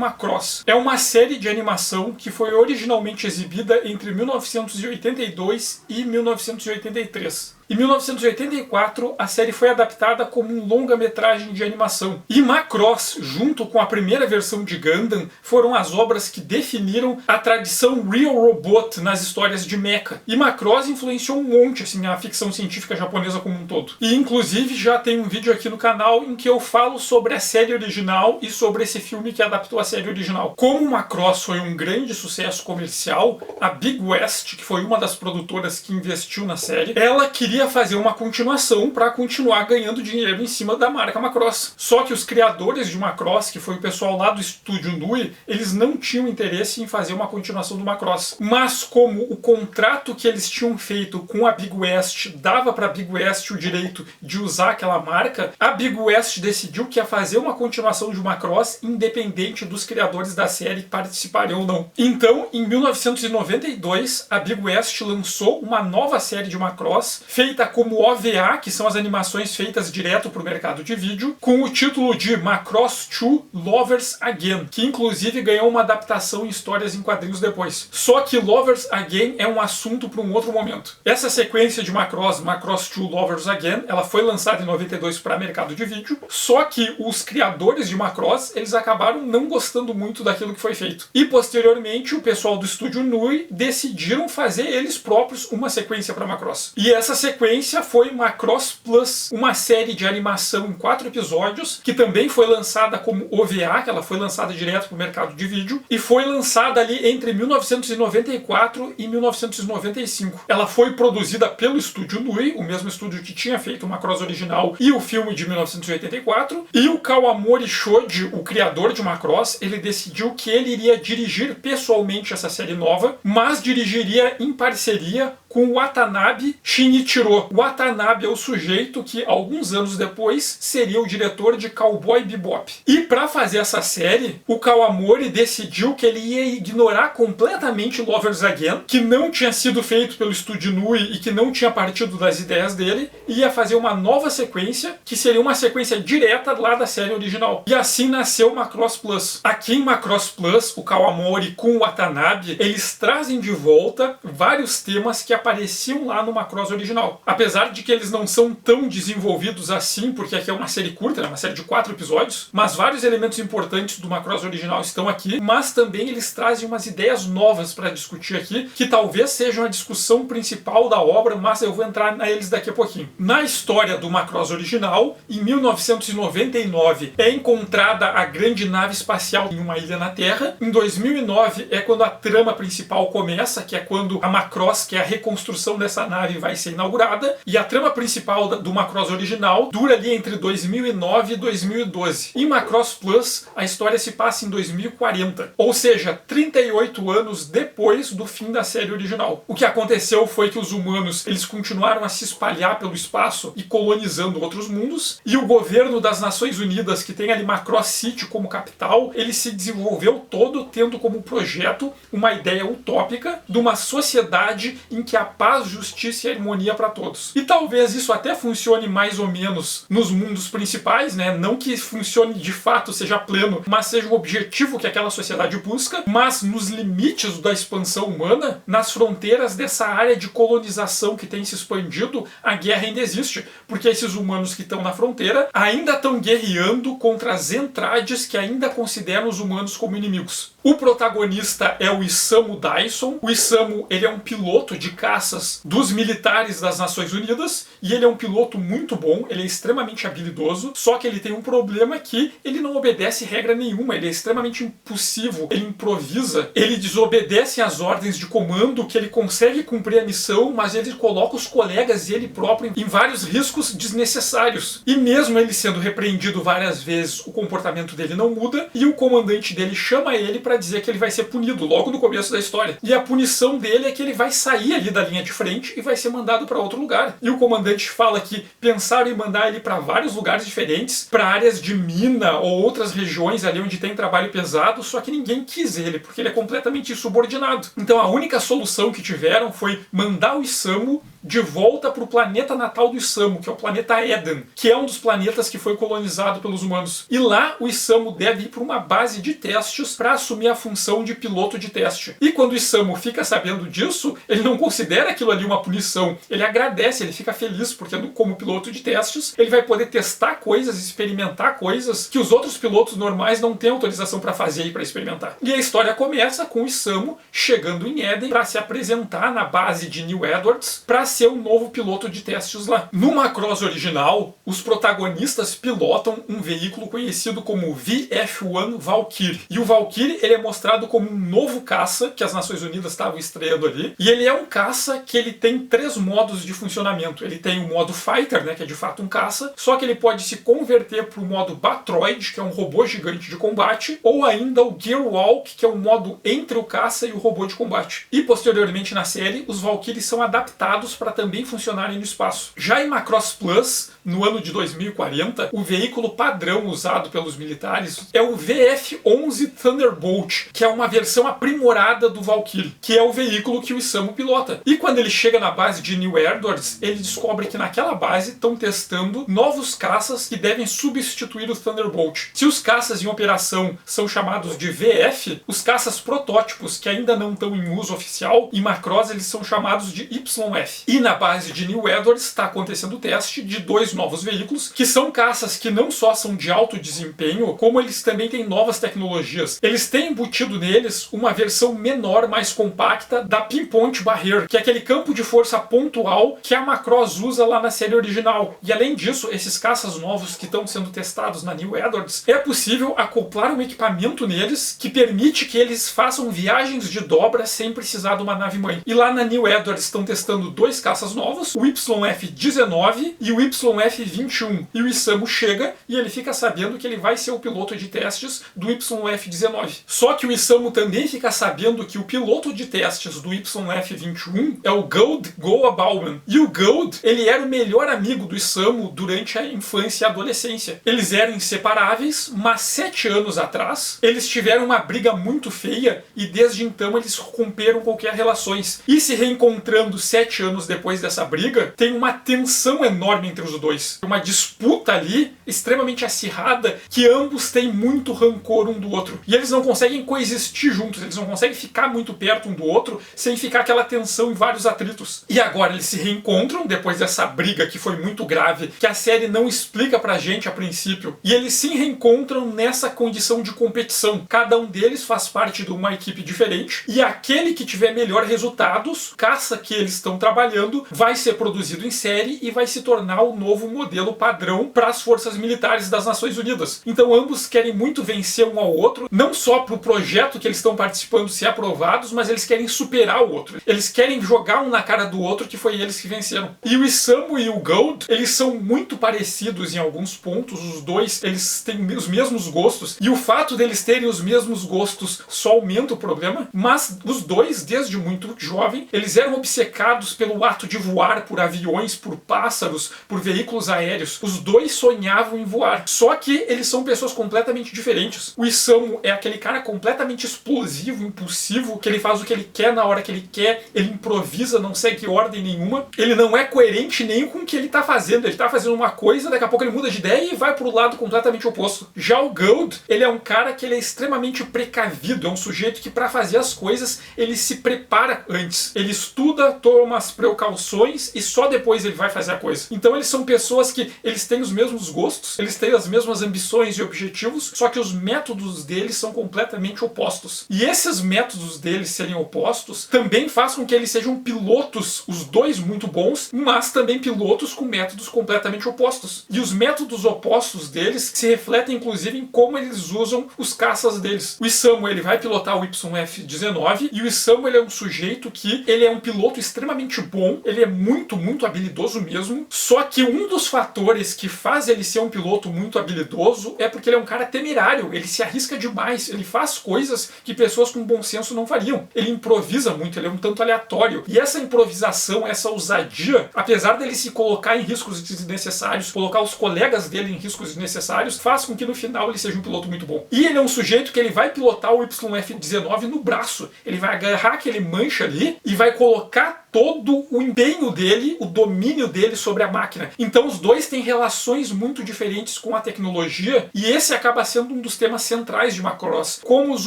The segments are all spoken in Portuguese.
Macross é uma série de animação que foi originalmente exibida entre 1982 e 1983. Em 1984, a série foi adaptada como um longa-metragem de animação. E Macross, junto com a primeira versão de Gundam, foram as obras que definiram a tradição Real Robot nas histórias de mecha. E Macross influenciou um monte assim, a ficção científica japonesa como um todo. E inclusive já tem um vídeo aqui no canal em que eu falo sobre a série original e sobre esse filme que adaptou a série original. Como Macross foi um grande sucesso comercial, a Big West, que foi uma das produtoras que investiu na série, ela queria fazer uma continuação para continuar ganhando dinheiro em cima da marca Macross. Só que os criadores de Macross, que foi o pessoal lá do estúdio Nui, eles não tinham interesse em fazer uma continuação do Macross. Mas como o contrato que eles tinham feito com a Big West dava para a Big West o direito de usar aquela marca, a Big West decidiu que ia fazer uma continuação de Macross independente dos criadores da série participarem ou não. Então, em 1992, a Big West lançou uma nova série de Macross, feita como OVA, que são as animações feitas direto para o mercado de vídeo, com o título de Macross 2 Lovers Again, que inclusive ganhou uma adaptação em histórias em quadrinhos depois. Só que Lovers Again é um assunto para um outro momento. Essa sequência de Macross 2 Lovers Again, ela foi lançada em 92 para mercado de vídeo, só que os criadores de Macross, eles acabaram não gostando muito daquilo que foi feito. E posteriormente, o pessoal do estúdio Nui decidiram fazer eles próprios uma sequência para Macross. E essa sequência foi Macross Plus, uma série de animação em 4 episódios, que também foi lançada como OVA, que ela foi lançada direto para o mercado de vídeo, e foi lançada ali entre 1994 e 1995. Ela foi produzida pelo estúdio Nui, o mesmo estúdio que tinha feito o Macross original e o filme de 1984, e o Kawamori Shoji, o criador de Macross, ele decidiu que ele iria dirigir pessoalmente essa série nova, mas dirigiria em parceria com o Watanabe Shinichiro. O Watanabe é o sujeito que, alguns anos depois, seria o diretor de Cowboy Bebop. E para fazer essa série, o Kawamori decidiu que ele ia ignorar completamente Lovers Again, que não tinha sido feito pelo estúdio Nui e que não tinha partido das ideias dele, e ia fazer uma nova sequência, que seria uma sequência direta lá da série original. E assim nasceu Macross Plus. Aqui em Macross Plus, o Kawamori com o Watanabe, eles trazem de volta vários temas que apareciam lá no Macross original. Apesar de que eles não são tão desenvolvidos assim, porque aqui é uma série curta, uma série de 4 episódios, mas vários elementos importantes do Macross original estão aqui, mas também eles trazem umas ideias novas para discutir aqui, que talvez sejam a discussão principal da obra, mas eu vou entrar neles daqui a pouquinho. Na história do Macross original, em 1999 é encontrada a grande nave espacial em uma ilha na Terra. Em 2009 é quando a trama principal começa, que é quando a Macross, que é a reconstrução dessa nave, vai ser inaugurada, e a trama principal do Macross original dura ali entre 2009 e 2012. Em Macross Plus, a história se passa em 2040, ou seja, 38 anos depois do fim da série original. O que aconteceu foi que os humanos, eles continuaram a se espalhar pelo espaço e colonizando outros mundos, e o governo das Nações Unidas, que tem ali Macross City como capital, ele se desenvolveu todo tendo como projeto uma ideia utópica de uma sociedade em que a paz, justiça e harmonia para todos. E talvez isso até funcione mais ou menos nos mundos principais, né? Não que funcione de fato, seja pleno, mas seja o objetivo que aquela sociedade busca, mas nos limites da expansão humana, nas fronteiras dessa área de colonização que tem se expandido, a guerra ainda existe, porque esses humanos que estão na fronteira ainda estão guerreando contra as Entrades que ainda consideram os humanos como inimigos. O protagonista é o Isamu Dyson. O Isamu, ele é um piloto de caças dos militares das Nações Unidas, e ele é um piloto muito bom, ele é extremamente habilidoso, só que ele tem um problema que ele não obedece regra nenhuma, ele é extremamente impulsivo, ele improvisa, ele desobedece às ordens de comando, que ele consegue cumprir a missão, mas ele coloca os colegas e ele próprio em vários riscos desnecessários. E mesmo ele sendo repreendido várias vezes, o comportamento dele não muda, e o comandante dele chama ele para dizer que ele vai ser punido logo no começo da história. E a punição dele é que ele vai sair ali da linha de frente e vai ser mandado para outro lugar. E o comandante fala que pensaram em mandar ele para vários lugares diferentes, para áreas de mina ou outras regiões ali onde tem trabalho pesado, só que ninguém quis ele, porque ele é completamente insubordinado. Então a única solução que tiveram foi mandar o Isamu de volta para o planeta natal do Isamu, que é o planeta Eden, que é um dos planetas que foi colonizado pelos humanos. E lá o Isamu deve ir para uma base de testes para assumir a função de piloto de teste. E quando o Isamu fica sabendo disso, ele não considera aquilo ali uma punição. Ele agradece, ele fica feliz, porque como piloto de testes, ele vai poder testar coisas, experimentar coisas que os outros pilotos normais não têm autorização para fazer e para experimentar. E a história começa com o Isamu chegando em Eden para se apresentar na base de New Edwards para ser o novo piloto de testes lá. No Macross original, os protagonistas pilotam um veículo conhecido como VF-1 Valkyrie. E o Valkyrie, ele é mostrado como um novo caça que as Nações Unidas estavam estreando ali. E ele é um caça que ele tem 3 modos de funcionamento. Ele tem o modo Fighter, né, que é de fato um caça, só que ele pode se converter para o modo Batroid, que é um robô gigante de combate, ou ainda o Gearwalk, que é um modo entre o caça e o robô de combate. E posteriormente na série, os Valkyries são adaptados para também funcionarem no espaço. Já em Macross Plus, no ano de 2040, o veículo padrão usado pelos militares é o VF-11 Thunderbolt, que é uma versão aprimorada do Valkyrie, que é o veículo que o Isamu pilota. E quando ele chega na base de New Edwards, ele descobre que naquela base estão testando novos caças que devem substituir o Thunderbolt. Se os caças em operação são chamados de VF, os caças protótipos, que ainda não estão em uso oficial, em Macross eles são chamados de YF. E na base de New Edwards está acontecendo o teste de 2 novos veículos, que são caças que não só são de alto desempenho, como eles também têm novas tecnologias. Eles têm embutido neles uma versão menor, mais compacta, da Pinpoint Barrier, que é aquele campo de força pontual que a Macross usa lá na série original. E além disso, esses caças novos que estão sendo testados na New Edwards, é possível acoplar um equipamento neles que permite que eles façam viagens de dobra sem precisar de uma nave-mãe. E lá na New Edwards estão testando 2 caças novos, o YF-19 e o YF-21. E o Isamu chega e ele fica sabendo que ele vai ser o piloto de testes do YF-19. Só que o Isamu também fica sabendo que o piloto de testes do YF-21 é o Gold Goa Bauman. E o Gold, ele era o melhor amigo do Isamu durante a infância e a adolescência. Eles eram inseparáveis, mas 7 anos atrás, eles tiveram uma briga muito feia e desde então eles romperam qualquer relações. E se reencontrando 7 anos depois dessa briga, tem uma tensão enorme entre os dois. Uma disputa ali extremamente acirrada que ambos têm muito rancor um do outro. E eles não conseguem coexistir juntos, eles não conseguem ficar muito perto um do outro sem ficar aquela tensão e vários atritos. E agora eles se reencontram depois dessa briga que foi muito grave, que a série não explica pra gente a princípio. E eles se reencontram nessa condição de competição. Cada um deles faz parte de uma equipe diferente e aquele que tiver melhor resultados, caça que eles estão trabalhando, vai ser produzido em série e vai se tornar o novo modelo padrão para as forças militares das Nações Unidas. Então ambos querem muito vencer um ao outro, não só para o projeto que eles estão participando ser aprovados, mas eles querem superar o outro. Eles querem jogar um na cara do outro que foi eles que venceram. E o Isamu e o Gold, eles são muito parecidos em alguns pontos, os dois, eles têm os mesmos gostos, e o fato deles terem os mesmos gostos só aumenta o problema, mas os dois, desde muito jovem, eles eram obcecados pelo ato de voar por aviões, por pássaros, por veículos aéreos. Os dois sonhavam em voar. Só que eles são pessoas completamente diferentes. O Isamu é aquele cara completamente explosivo, impulsivo, que ele faz o que ele quer na hora que ele quer, ele improvisa, não segue ordem nenhuma. Ele não é coerente nem com o que ele tá fazendo. Ele tá fazendo uma coisa, daqui a pouco ele muda de ideia e vai pro lado completamente oposto. Já o Gold, ele é um cara que ele é extremamente precavido, é um sujeito que para fazer as coisas, ele se prepara antes. Ele estuda, toma as precauções e só depois ele vai fazer a coisa. Então eles são pessoas que eles têm os mesmos gostos, eles têm as mesmas ambições e objetivos, só que os métodos deles são completamente opostos. E esses métodos deles serem opostos também faz com que eles sejam pilotos, os dois muito bons, mas também pilotos com métodos completamente opostos. E os métodos opostos deles se refletem inclusive em como eles usam os caças deles. O Isamu, ele vai pilotar o YF-19 e o Isamu, ele é um sujeito que ele é um piloto extremamente bom, ele é muito habilidoso mesmo, só que um dos fatores que faz ele ser um piloto muito habilidoso é porque ele é um cara temerário, ele se arrisca demais, ele faz coisas que pessoas com bom senso não fariam. Ele improvisa muito, ele é um tanto aleatório. E essa improvisação, essa ousadia, apesar dele se colocar em riscos desnecessários, colocar os colegas dele em riscos desnecessários, faz com que no final ele seja um piloto muito bom. E ele é um sujeito que ele vai pilotar o YF-19 no braço. Ele vai agarrar aquele manche ali e vai colocar todo o o empenho dele, o domínio dele sobre a máquina. Então os dois têm relações muito diferentes com a tecnologia, e esse acaba sendo um dos temas centrais de Macross, como os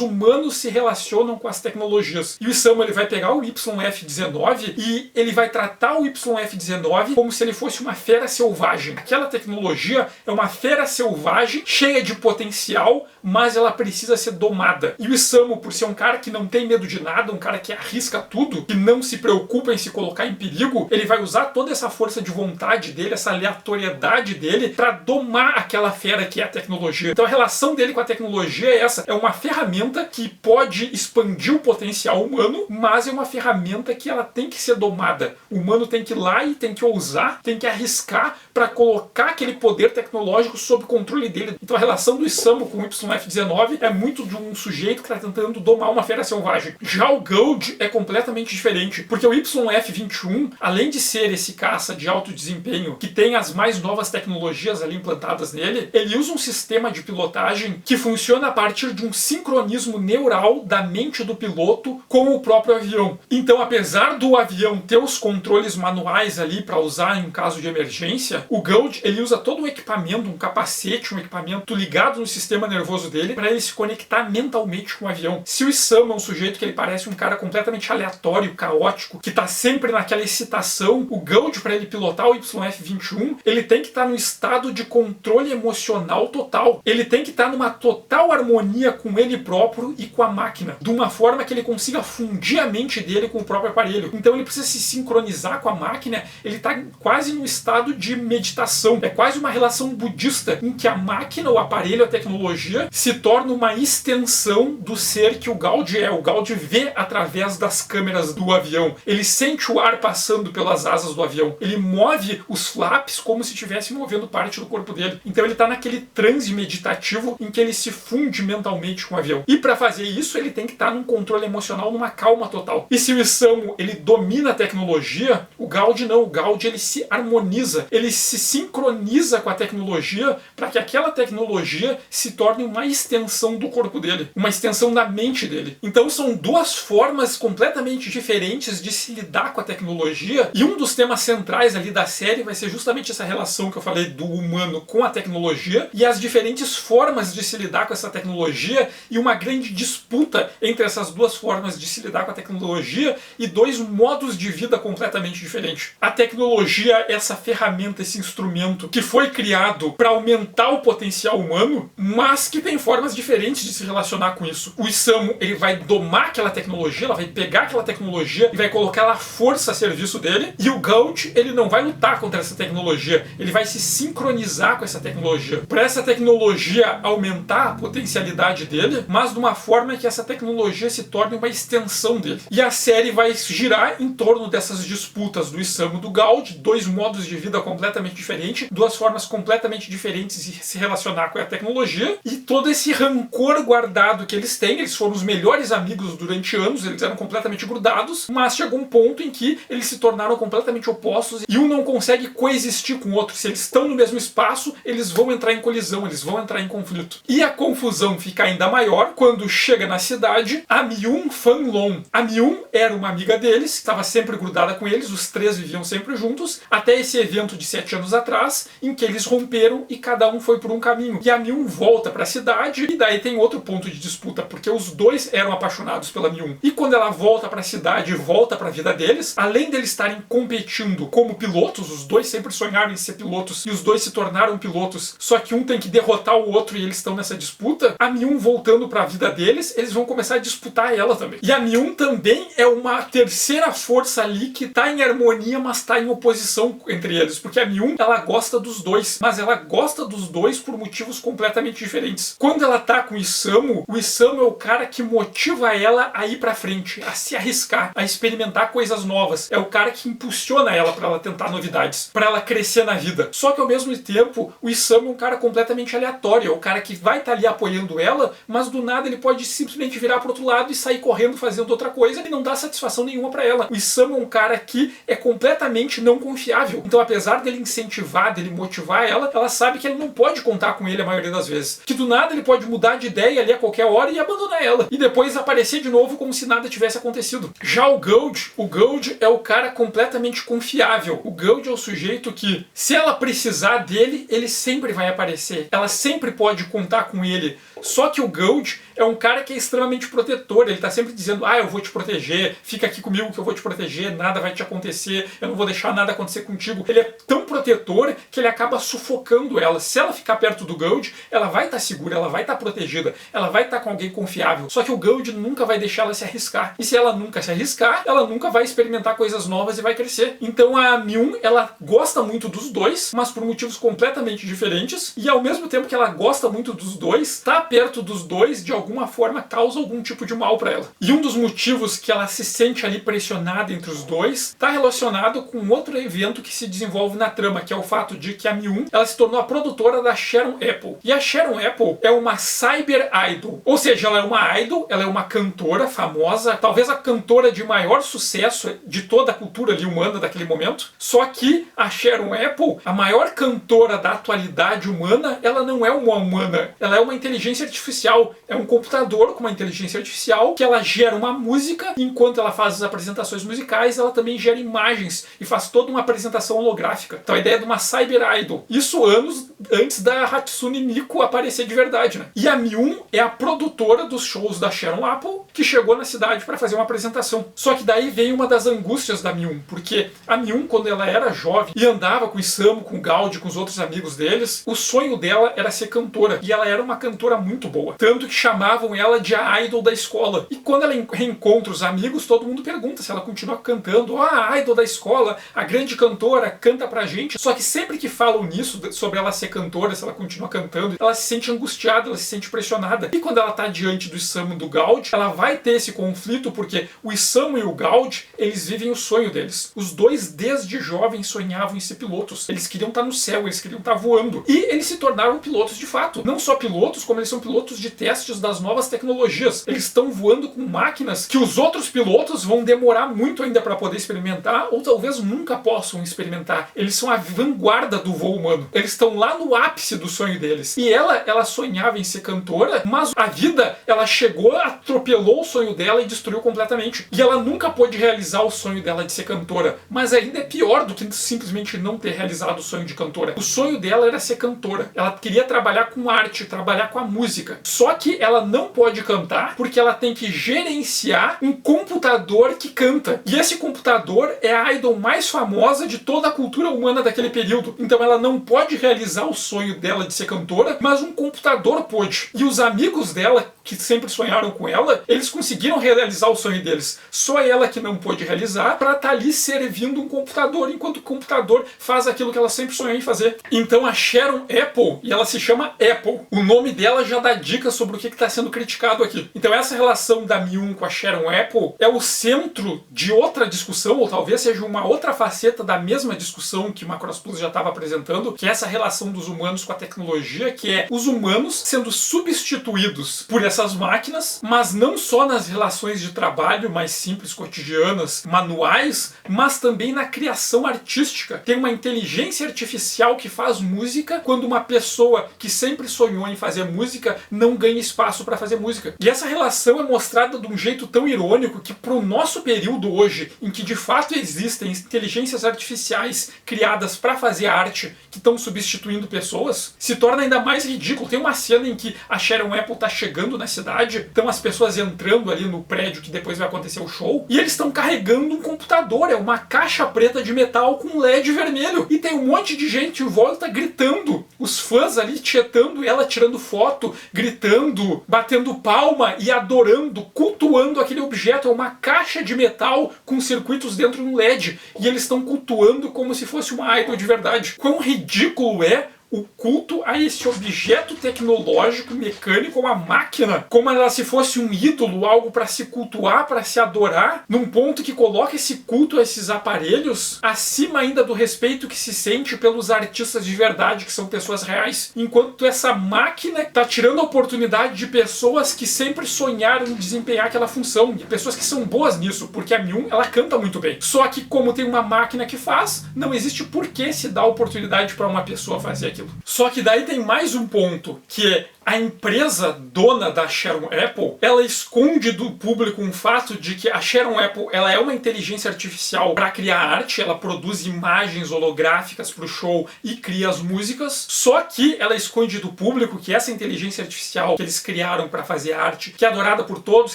humanos se relacionam com as tecnologias. E o Isamu, ele vai pegar o YF-19 e ele vai tratar o YF-19 como se ele fosse uma fera selvagem. Aquela tecnologia é uma fera selvagem, cheia de potencial, mas ela precisa ser domada. E o Isamu, por ser um cara que não tem medo de nada, um cara que arrisca tudo, que não se preocupa em se colocar em perigo, ele vai usar toda essa força de vontade dele, essa aleatoriedade dele, para domar aquela fera que é a tecnologia. Então a relação dele com a tecnologia é essa. É uma ferramenta que pode expandir o potencial humano, mas é uma ferramenta que ela tem que ser domada. O humano tem que ir lá e tem que ousar, tem que arriscar para colocar aquele poder tecnológico sob controle dele. Então a relação do Isamu com o YF-19 é muito de um sujeito que está tentando domar uma fera selvagem. Já o Gold é completamente diferente, porque o YF-21, além de ser esse caça de alto desempenho, que tem as mais novas tecnologias ali implantadas nele, ele usa um sistema de pilotagem que funciona a partir de um sincronismo neural da mente do piloto com o próprio avião. Então, apesar do avião ter os controles manuais ali para usar em caso de emergência, o Gold, ele usa todo um equipamento, um capacete, um equipamento ligado no sistema nervoso dele para ele se conectar mentalmente com o avião. Se o Isamu é um sujeito que ele parece um cara completamente aleatório, caótico, que está sempre naquela excitação, o Gold, para ele pilotar o YF-21, ele tem que estar num estado de controle emocional total. Ele tem que estar numa total harmonia com ele próprio e com a máquina, de uma forma que ele consiga fundir a mente dele com o próprio aparelho. Então ele precisa se sincronizar com a máquina, ele está quase num estado de meditação. É quase uma relação budista, em que a máquina, o aparelho, a tecnologia, se torna uma extensão do ser que o Gold é. O Gold vê através das câmeras do avião. Ele sente o ar passando pelas asas do avião. Ele move os flaps como se estivesse movendo parte do corpo dele. Então ele está naquele transe meditativo em que ele se funde mentalmente com o avião. E para fazer isso, ele tem que estar num controle emocional, numa calma total. E se o Isamu, ele domina a tecnologia, o Gold não. O Gold, ele se harmoniza. Ele se sincroniza com a tecnologia para que aquela tecnologia se torne uma extensão do corpo dele. Uma extensão da mente dele. Então são duas formas completamente diferentes de se lidar com a tecnologia, e um dos temas centrais ali da série vai ser justamente essa relação que eu falei do humano com a tecnologia e as diferentes formas de se lidar com essa tecnologia, e uma grande disputa entre essas duas formas de se lidar com a tecnologia e dois modos de vida completamente diferentes. A tecnologia é essa ferramenta, esse instrumento que foi criado para aumentar o potencial humano, mas que tem formas diferentes de se relacionar com isso. O Isamu, ele vai domar aquela tecnologia, ela vai pegar aquela tecnologia e vai colocar ela à força a serviço dele, e o Gold, ele não vai lutar contra essa tecnologia, ele vai se sincronizar com essa tecnologia, para essa tecnologia aumentar a potencialidade dele, mas de uma forma que essa tecnologia se torne uma extensão dele. E a série vai girar em torno dessas disputas do Isamu e do Gold, dois modos de vida completamente diferentes, duas formas completamente diferentes de se relacionar com a tecnologia, e todo esse rancor guardado que eles têm. Eles foram os melhores amigos durante anos, eles eram completamente grudados, mas chegou um ponto em que eles se tornaram completamente opostos e um não consegue coexistir com o outro. Se eles estão no mesmo espaço, eles vão entrar em colisão, eles vão entrar em conflito. E a confusão fica ainda maior quando chega na cidade a Myun Fanlong. A Myun era uma amiga deles, estava sempre grudada com eles, os três viviam sempre juntos, até esse evento de 7 anos atrás, em que eles romperam e cada um foi por um caminho. E a Myun volta para a cidade, e daí tem outro ponto de disputa, porque os dois eram apaixonados pela Myun. E quando ela volta para a cidade e volta para a vida deles, além deles estarem competindo como pilotos, os dois sempre sonharam em ser pilotos, e os dois se tornaram pilotos, só que um tem que derrotar o outro e eles estão nessa disputa, a Myun voltando para a vida deles, eles vão começar a disputar ela também. E a Myun também é uma terceira força ali que tá em harmonia, mas tá em oposição entre eles, porque a Myun, ela gosta dos dois, mas ela gosta dos dois por motivos completamente diferentes. Quando ela tá com o Isamu é o cara que motiva ela a ir pra frente, a se arriscar, a experimentar coisas novas. É o cara que impulsiona ela pra ela tentar novidades, pra ela crescer na vida. Só que ao mesmo tempo, o Isamu é um cara completamente aleatório, é o cara que vai estar ali apoiando ela, mas do nada ele pode simplesmente virar pro outro lado e sair correndo fazendo outra coisa e não dá satisfação nenhuma pra ela. O Isamu é um cara que é completamente não confiável. Então, apesar dele incentivar, dele motivar ela, ela sabe que ele não pode contar com ele a maioria das vezes. Que do nada ele pode mudar de ideia ali a qualquer hora e abandonar ela. E depois aparecer de novo como se nada tivesse acontecido. Já o Gold é o cara completamente confiável. O Gold é o sujeito que, se ela precisar dele, ele sempre vai aparecer. Ela sempre pode contar com ele. Só que o Gold é um cara que é extremamente protetor. Ele tá sempre dizendo, eu vou te proteger, fica aqui comigo que eu vou te proteger, nada vai te acontecer, eu não vou deixar nada acontecer contigo. Ele é tão protetor que ele acaba sufocando ela. Se ela ficar perto do Gold, ela vai estar segura, ela vai estar protegida, ela vai estar com alguém confiável. Só que o Gold nunca vai deixar ela se arriscar. E se ela nunca se arriscar, ela nunca vai experimentar coisas novas e vai crescer. Então a Mi-1, ela gosta muito dos dois, mas por motivos completamente diferentes. E ao mesmo tempo que ela gosta muito dos dois, tá perto dos dois, de alguma forma, causa algum tipo de mal para ela. E um dos motivos que ela se sente ali pressionada entre os dois está relacionado com outro evento que se desenvolve na trama, que é o fato de que a Mi-1, ela se tornou a produtora da Sharon Apple. E a Sharon Apple é uma cyber idol, ou seja, ela é uma idol, ela é uma cantora famosa, talvez a cantora de maior sucesso de toda a cultura ali humana daquele momento. Só que a Sharon Apple, a maior cantora da atualidade humana, ela não é uma humana, ela é uma inteligência artificial, é um computador com uma inteligência artificial que ela gera uma música, e enquanto ela faz as apresentações musicais, ela também gera imagens e faz toda uma apresentação holográfica. Então a ideia de uma cyber idol. Isso anos antes da Hatsune Miku aparecer de verdade, né? E a Mi-1 é a produtora dos shows da Sharon Apple, que chegou na cidade para fazer uma apresentação. Só que daí vem uma das angústias da Mi-1, porque a Mi-1, quando ela era jovem e andava com o Isamu, com o Gaudi, com os outros amigos deles, o sonho dela era ser cantora. E ela era uma cantora muito boa. Tanto que chamavam ela de a idol da escola. E quando ela reencontra os amigos, todo mundo pergunta se ela continua cantando. A idol da escola, a grande cantora, canta pra gente. Só que sempre que falam nisso, sobre ela ser cantora, se ela continua cantando, ela se sente angustiada, ela se sente pressionada. E quando ela tá diante do Isamu e do Gaudi, ela vai ter esse conflito, porque o Isamu e o Gaudi, eles vivem o sonho deles. Os dois, desde jovens, sonhavam em ser pilotos. Eles queriam estar no céu, eles queriam estar voando. E eles se tornaram pilotos de fato. Não só pilotos, como eles são pilotos de testes das novas tecnologias. Eles estão voando com máquinas que os outros pilotos vão demorar muito ainda para poder experimentar, ou talvez nunca possam experimentar. Eles são a vanguarda do voo humano. Eles estão lá no ápice do sonho deles. E ela sonhava em ser cantora, mas a vida, ela chegou, atropelou o sonho dela e destruiu completamente. E ela nunca pôde realizar o sonho dela de ser cantora. Mas ainda é pior do que simplesmente não ter realizado o sonho de cantora. O sonho dela era ser cantora. Ela queria trabalhar com arte, trabalhar com a música. Só que ela não pode cantar porque ela tem que gerenciar um computador que canta. E esse computador é a idol mais famosa de toda a cultura humana daquele período. Então ela não pode realizar o sonho dela de ser cantora, mas um computador pôde. E os amigos dela, que sempre sonharam com ela, eles conseguiram realizar o sonho deles. Só ela que não pôde realizar, para estar ali servindo um computador, enquanto o computador faz aquilo que ela sempre sonhou em fazer. Então a Sharon Apple, e ela se chama Apple, o nome dela já dá dicas sobre o que está sendo criticado aqui. Então essa relação da Mi-1 com a Sharon Apple é o centro de outra discussão, ou talvez seja uma outra faceta da mesma discussão que Macross Plus já estava apresentando, que é essa relação dos humanos com a tecnologia, que é os humanos sendo substituídos por essas máquinas, mas não só nas relações de trabalho mais simples, cotidianas, manuais, mas também na criação artística. Tem uma inteligência artificial que faz música quando uma pessoa que sempre sonhou em fazer música não ganha espaço para fazer música. E essa relação é mostrada de um jeito tão irônico que pro nosso período hoje, em que de fato existem inteligências artificiais criadas para fazer arte que estão substituindo pessoas, se torna ainda mais ridículo. Tem uma cena em que a Sharon Apple tá chegando na cidade, estão as pessoas entrando ali no prédio que depois vai acontecer o show, e eles estão carregando um computador, é uma caixa preta de metal com LED vermelho, e tem um monte de gente em volta gritando, os fãs ali tietando ela, tirando foto, gritando, batendo palma e adorando, cultuando aquele objeto. É uma caixa de metal com circuitos dentro de um LED, e eles estão cultuando como se fosse uma idol de verdade. Quão ridículo é o culto a esse objeto tecnológico, mecânico, uma máquina, como ela se fosse um ídolo, algo para se cultuar, para se adorar, num ponto que coloca esse culto a esses aparelhos acima ainda do respeito que se sente pelos artistas de verdade, que são pessoas reais, enquanto essa máquina está tirando a oportunidade de pessoas que sempre sonharam em desempenhar aquela função, e pessoas que são boas nisso, porque a Mi-1, ela canta muito bem. Só que como tem uma máquina que faz, não existe por que se dar oportunidade para uma pessoa fazer aquilo. Só que daí tem mais um ponto, que é A empresa dona da Sharon Apple, ela esconde do público um fato de que a Sharon Apple, ela é uma inteligência artificial para criar arte, ela produz imagens holográficas para o show e cria as músicas, só que ela esconde do público que essa inteligência artificial que eles criaram para fazer arte, que é adorada por todos,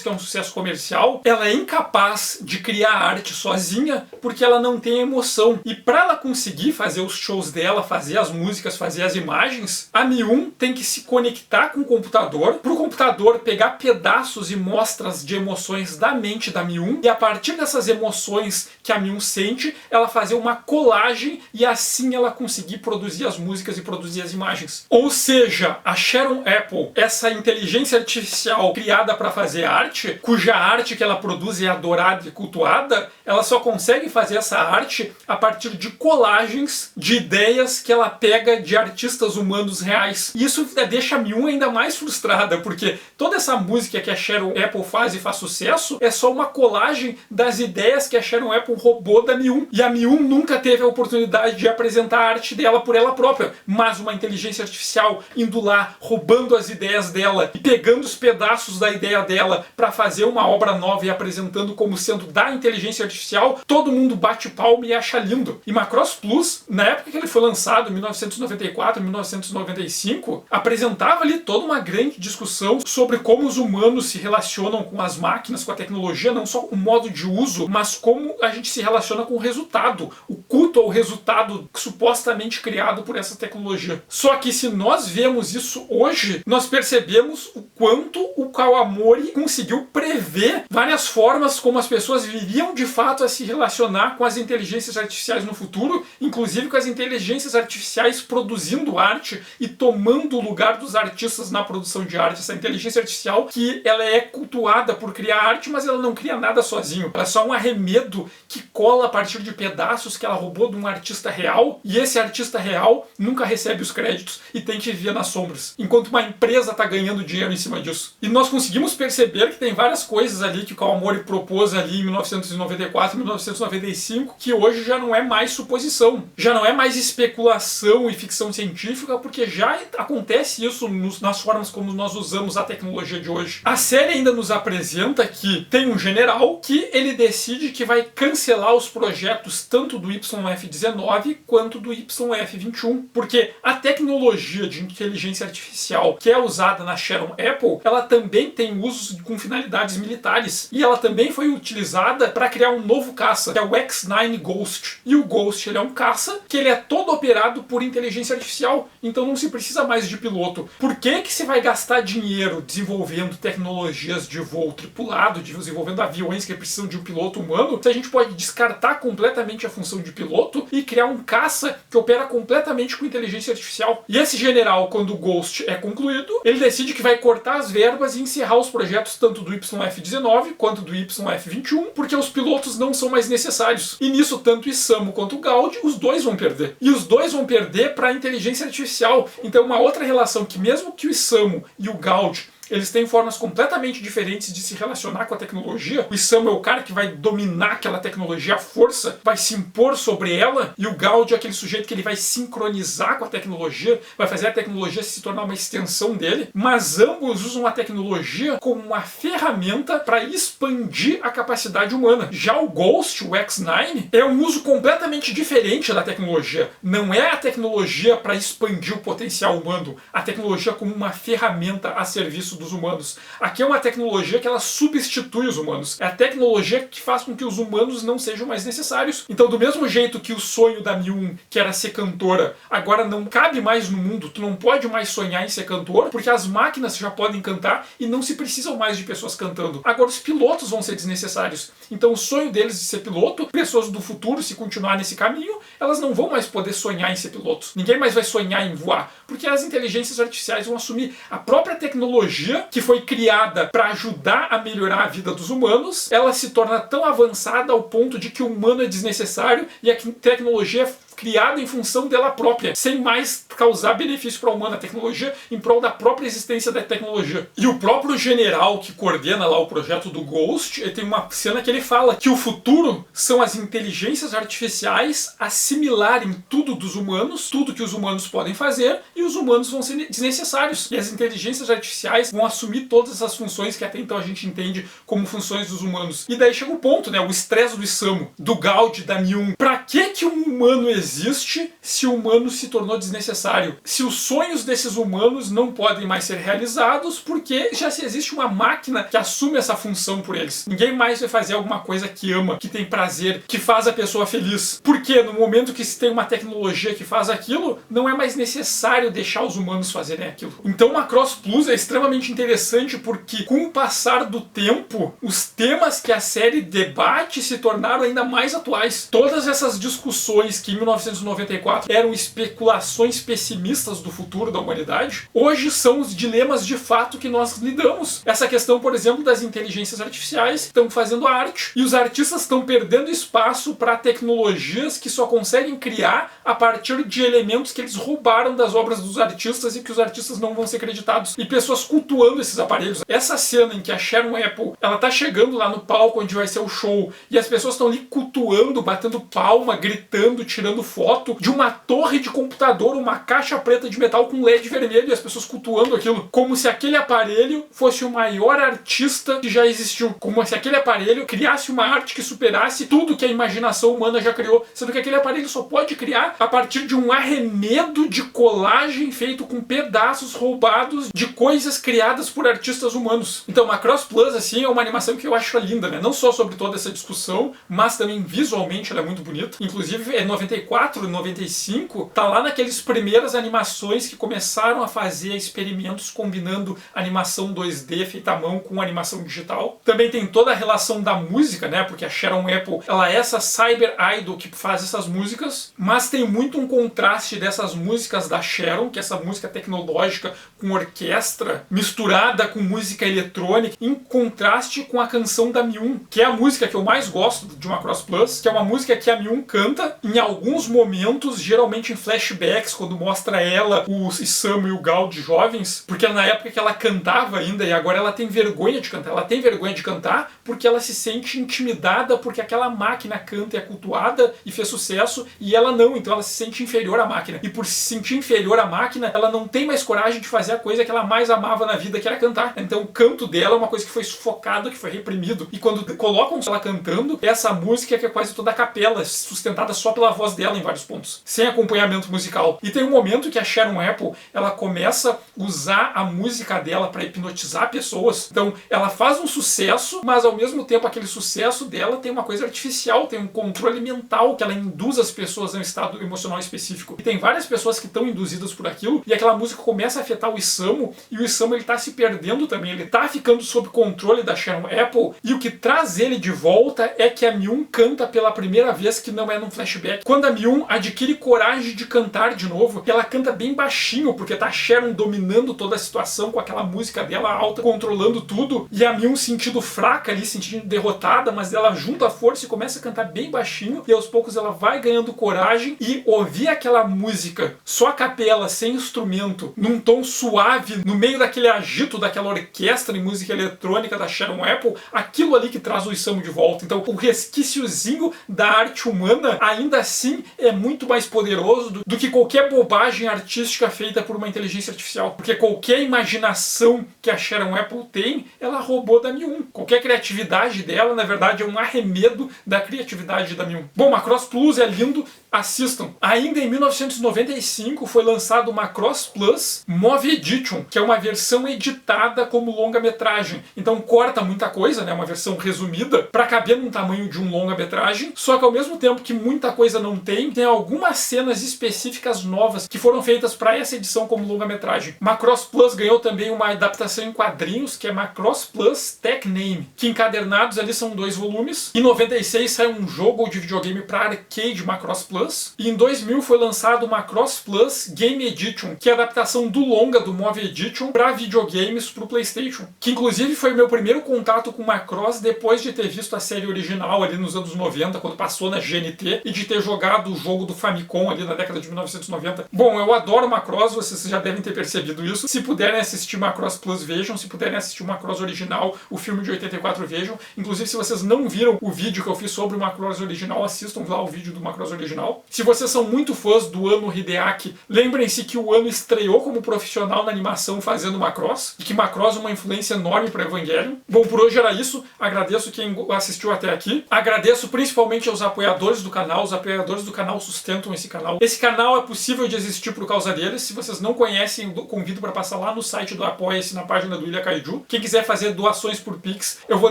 que é um sucesso comercial, ela é incapaz de criar arte sozinha porque ela não tem emoção. E para ela conseguir fazer os shows dela, fazer as músicas, fazer as imagens, a Mi-1 tem que se conectar com o computador, para o computador pegar pedaços e mostras de emoções da mente da Mi-1 e a partir dessas emoções que a Mi-1 sente, ela fazer uma colagem e assim ela conseguir produzir as músicas e produzir as imagens. Ou seja, a Sharon Apple, essa inteligência artificial criada para fazer arte, cuja arte que ela produz é adorada e cultuada, ela só consegue fazer essa arte a partir de colagens de ideias que ela pega de artistas humanos reais. E isso deixa a Mi-1 ainda mais frustrada, porque toda essa música que a Sharon Apple faz e faz sucesso é só uma colagem das ideias que a Sharon Apple roubou da Mi-1. E a Mi-1 nunca teve a oportunidade de apresentar a arte dela por ela própria, mas uma inteligência artificial indo lá, roubando as ideias dela e pegando os pedaços da ideia dela para fazer uma obra nova e apresentando como sendo da inteligência artificial, todo mundo bate palma e acha lindo. E Macross Plus, na época que ele foi lançado, em 1994, 1995, apresentava ali toda uma grande discussão sobre como os humanos se relacionam com as máquinas, com a tecnologia, não só o modo de uso, mas como a gente se relaciona com o resultado, o culto ao resultado supostamente criado por essa tecnologia. Só que se nós vemos isso hoje, nós percebemos o quanto o Kawamori conseguiu prever várias formas como as pessoas viriam de fato a se relacionar com as inteligências artificiais no futuro, inclusive com as inteligências artificiais produzindo arte e tomando o lugar dos artistas na produção de arte. Essa inteligência artificial que ela é cultuada por criar arte, mas ela não cria nada sozinho. Ela é só um arremedo que cola a partir de pedaços que ela roubou de um artista real, e esse artista real nunca recebe os créditos e tem que viver nas sombras, enquanto uma empresa está ganhando dinheiro em cima disso. E nós conseguimos perceber que tem várias coisas ali que o Kawamori propôs ali em 1994, 1995, que hoje já não é mais suposição, já não é mais especulação e ficção científica, porque já acontece isso nas formas como nós usamos a tecnologia de hoje. A série ainda nos apresenta que tem um general que ele decide que vai cancelar os projetos tanto do YF-19 quanto do YF-21, porque a tecnologia de inteligência artificial que é usada na Sharon Apple, ela também tem usos com finalidades militares, e ela também foi utilizada para criar um novo caça, que é o X-9 Ghost. E o Ghost, ele é um caça que ele é todo operado por inteligência artificial, então não se precisa mais de piloto. Por que que se vai gastar dinheiro desenvolvendo tecnologias de voo tripulado, desenvolvendo aviões que precisam de um piloto humano, se a gente pode descartar completamente a função de piloto e criar um caça que opera completamente com inteligência artificial? E esse general, quando o Ghost é concluído, ele decide que vai cortar as verbas e encerrar os projetos tanto do YF-19 quanto do YF-21, porque os pilotos não são mais necessários. E nisso, tanto o Isamu quanto o Gaudi, os dois vão perder. E os dois vão perder para a inteligência artificial. Então, uma outra relação que mesmo que o Isamu e o Gaudi eles têm formas completamente diferentes de se relacionar com a tecnologia. O Isamu é o cara que vai dominar aquela tecnologia à força, vai se impor sobre ela, e o Gaudi é aquele sujeito que ele vai sincronizar com a tecnologia, vai fazer a tecnologia se tornar uma extensão dele, mas ambos usam a tecnologia como uma ferramenta para expandir a capacidade humana. Já o Ghost, o X-9, é um uso completamente diferente da tecnologia. Não é a tecnologia para expandir o potencial humano, a tecnologia como uma ferramenta a serviço dos humanos. Aqui é uma tecnologia que ela substitui os humanos. É a tecnologia que faz com que os humanos não sejam mais necessários. Então, do mesmo jeito que o sonho da Mi-1, que era ser cantora, agora não cabe mais no mundo, tu não pode mais sonhar em ser cantor, porque as máquinas já podem cantar e não se precisam mais de pessoas cantando. Agora os pilotos vão ser desnecessários. Então o sonho deles de ser piloto, pessoas do futuro, se continuar nesse caminho, elas não vão mais poder sonhar em ser pilotos. Ninguém mais vai sonhar em voar, porque as inteligências artificiais vão assumir a própria tecnologia que foi criada para ajudar a melhorar a vida dos humanos. Ela se torna tão avançada ao ponto de que o humano é desnecessário e a tecnologia criado em função dela própria, sem mais causar benefício para a humana, a tecnologia em prol da própria existência da tecnologia. E o próprio general que coordena lá o projeto do Ghost, ele tem uma cena que ele fala que o futuro são as inteligências artificiais assimilarem tudo dos humanos, tudo que os humanos podem fazer, e os humanos vão ser desnecessários. E as inteligências artificiais vão assumir todas essas funções que até então a gente entende como funções dos humanos. E daí chega o ponto, né? O estresse do Isamu, do Gaudi, da Mi-1. Pra que um humano existe se o humano se tornou desnecessário? Se os sonhos desses humanos não podem mais ser realizados porque já se existe uma máquina que assume essa função por eles. Ninguém mais vai fazer alguma coisa que ama, que tem prazer, que faz a pessoa feliz. Porque no momento que se tem uma tecnologia que faz aquilo, não é mais necessário deixar os humanos fazerem aquilo. Então Macross Plus é extremamente interessante porque com o passar do tempo, os temas que a série debate se tornaram ainda mais atuais. Todas essas discussões que em 1994 eram especulações pessimistas do futuro da humanidade, hoje são os dilemas de fato que nós lidamos. Essa questão, por exemplo, das inteligências artificiais que estão fazendo arte e os artistas estão perdendo espaço para tecnologias que só conseguem criar a partir de elementos que eles roubaram das obras dos artistas e que os artistas não vão ser creditados. E pessoas cultuando esses aparelhos. Essa cena em que a Sharon Apple, ela tá chegando lá no palco onde vai ser o show e as pessoas estão ali cultuando, batendo palma, gritando, tirando foto de uma torre de computador, uma caixa preta de metal com LED vermelho e as pessoas cultuando aquilo. Como se aquele aparelho fosse o maior artista que já existiu. Como se aquele aparelho criasse uma arte que superasse tudo que a imaginação humana já criou. Sendo que aquele aparelho só pode criar a partir de um arremedo de colagem feito com pedaços roubados de coisas criadas por artistas humanos. Então Macross Plus, assim, é uma animação que eu acho linda, né? Não só sobre toda essa discussão, mas também visualmente ela é muito bonita. Inclusive, em 94, 95, tá lá naqueles primeiras animações que começaram a fazer experimentos combinando animação 2D feita à mão com animação digital. Também tem toda a relação da música, né? Porque a Sharon Apple, ela é essa cyber idol que faz essas músicas, mas tem muito um contraste dessas músicas da Sharon, que é essa música tecnológica com orquestra misturada com música eletrônica, em contraste com a canção da Mi-1, que é a música que eu mais gosto de Macross Plus, que é uma música que a Mi-1 canta em alguns momentos, geralmente em flashbacks, quando mostra ela, o Isamu e o Gaudi jovens, porque na época que ela cantava ainda e agora ela tem vergonha de cantar. Ela tem vergonha de cantar porque ela se sente intimidada porque aquela máquina canta e é cultuada e fez sucesso e ela não, então ela se sente inferior à máquina. E por se sentir inferior à máquina, ela não tem mais coragem de fazer a coisa que ela mais amava na vida, que era cantar. Então o canto dela é uma coisa que foi sufocado, que foi reprimido. E quando colocam ela cantando, essa música que é quase toda a capela, sustentada só pela voz dela em vários pontos, sem acompanhamento musical. E tem um momento que a Sharon Apple, ela começa a usar a música dela para hipnotizar pessoas. Então ela faz um sucesso, mas ao mesmo tempo aquele sucesso dela tem uma coisa artificial, tem um controle mental que ela induz as pessoas a um estado emocional específico. E tem várias pessoas que estão induzidas por aquilo e aquela música começa a afetar o Isamu e o Isamu ele tá se perdendo também, ele tá ficando sob controle da Sharon Apple e o que traz ele de volta é que a Mi-1 canta pela primeira vez que não é num flashback. Quando a Mi-1 adquire coragem de cantar de novo, ela canta bem baixinho porque tá a Sharon dominando toda a situação com aquela música dela alta, controlando tudo e a Mi-1 sentindo fraca ali, sentindo derrotada, mas ela junta a força e começa a cantar bem baixinho e aos poucos ela vai ganhando coragem e ouvir aquela música só a capela, sem instrumento, num tom suave, no meio daquele agito daquela orquestra e música eletrônica da Sharon Apple, aquilo ali que traz o Isamu de volta. Então o resquíciozinho da arte humana ainda assim é muito mais poderoso do que qualquer bobagem artística feita por uma inteligência artificial, porque qualquer imaginação que a Sharon Apple tem, ela roubou da Mi-1. Qualquer criatividade dela, na verdade, é um arremedo da criatividade da Mi-1. Bom, Macross Plus é lindo, assistam. Ainda em 1995 foi lançado o Macross Plus Movie Edition, que é uma versão editada como longa-metragem. Então corta muita coisa, né? Uma versão resumida para caber num tamanho de um longa-metragem, só que ao mesmo tempo que muita coisa não tem, tem algumas cenas específicas novas que foram feitas para essa edição como longa-metragem. Macross Plus ganhou também uma adaptação em quadrinhos, que é Macross Plus Tech Name, que encadernados ali são 2 volumes. Em 96 saiu um jogo de videogame para arcade Macross Plus, Plus. E em 2000 foi lançado o Macross Plus Game Edition, que é a adaptação do longa do Movie Edition para videogames pro PlayStation. Que inclusive foi o meu primeiro contato com Macross depois de ter visto a série original ali nos anos 90, quando passou na GNT, e de ter jogado o jogo do Famicom ali na década de 1990. Bom, eu adoro Macross, vocês já devem ter percebido isso. Se puderem assistir Macross Plus, vejam. Se puderem assistir o Macross original, o filme de 84, vejam. Inclusive, se vocês não viram o vídeo que eu fiz sobre o Macross original, assistam lá o vídeo do Macross original. Se vocês são muito fãs do Ano Hideaki, lembrem-se que o Ano estreou como profissional na animação fazendo Macross, e que Macross é uma influência enorme para Evangelion. Bom, por hoje era isso. Agradeço quem assistiu até aqui. Agradeço principalmente aos apoiadores do canal. Os apoiadores do canal sustentam esse canal. Esse canal é possível de existir por causa deles. Se vocês não conhecem, eu convido para passar lá no site do Apoia-se, na página do Ilha Kaiju. Quem quiser fazer doações por Pix, eu vou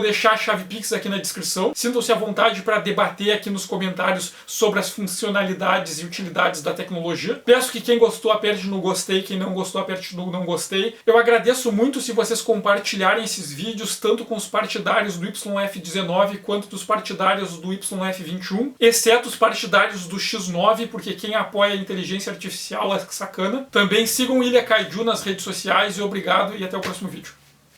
deixar a chave Pix aqui na descrição. Sintam-se à vontade para debater aqui nos comentários sobre as funcionalidades e utilidades da tecnologia. Peço que quem gostou aperte no gostei, quem não gostou aperte no não gostei. Eu agradeço muito se vocês compartilharem esses vídeos, tanto com os partidários do YF19 quanto dos partidários do YF21, exceto os partidários do X9, porque quem apoia a inteligência artificial é sacana. Também sigam Ilha Kaiju nas redes sociais e obrigado e até o próximo vídeo.